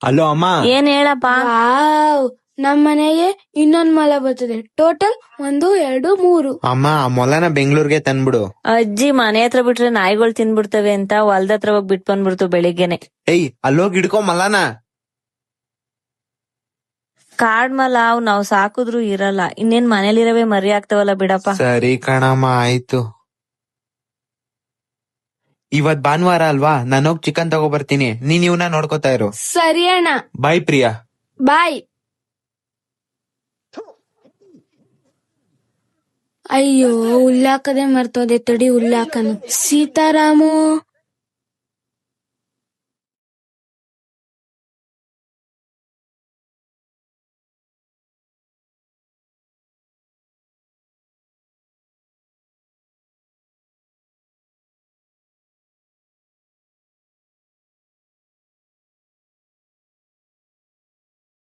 ಅಲ್ಲೋ ಅಮ್ಮ. ಏನ್ ಹೇಳಪ್ಪ? ವಾವ್, ನಮ್ ಮನೆಗೆ ಇನ್ನೊಂದ್ ಮೊಲ ಬರ್ತದೆ. ಟೋಟಲ್ 1, 2, 3. ಅಮ್ಮ, ಆ ಮೊಲನ ಬೆಂಗಳೂರಿಗೆ ತಂದ್ಬಿಡು. ಅಜ್ಜಿ ಮನೆ ಹತ್ರ ಬಿಟ್ರೆ ನಾಯಿಗಳು ತಿನ್ಬಿಡ್ತವೆ ಅಂತ ಹೊಲ್ದ ಹತ್ರ ಹೋಗಿ ಬಿಟ್ ಬಂದ್ಬಿಡ್ತು ಬೆಳಿಗ್ಗೆನೆ. ಏಯ್, ಅಲ್ಲೋಗಿ ಹಿಡ್ಕೊ ಮಲನ. ಕಾಡ್ ಮಲ ಅವ್ ನಾವ್ ಸಾಕುದ್ರು ಇರಲ್ಲ, ಇನ್ನೇನ್ ಮನೇಲಿರವೇ ಮರಿ ಆಗ್ತಾವಲ್ಲ ಬಿಡಪ್ಪ. ಸರಿ ಕಣಮ್ಮ, ಆಯ್ತು. ಇವತ್ ಭಾನುವಾರ ಅಲ್ವಾ, ನಾನೋಗ್ ಚಿಕನ್ ತಗೋ ಬರ್ತೀನಿ, ನೀನ್ ಇವ್ನ ನೋಡ್ಕೋತಾ ಇರು. ಸರಿ ಅಣ್ಣ, ಬಾಯ್ ಪ್ರಿಯಾ. ಬಾಯ್. ಅಯ್ಯೋ, ಹುಲ್ಲಾಕದೆ ಮರ್ತೋದೆ, ತಡಿ ಹುಲ್ಲಾಕನು. ಸೀತಾರಾಮು.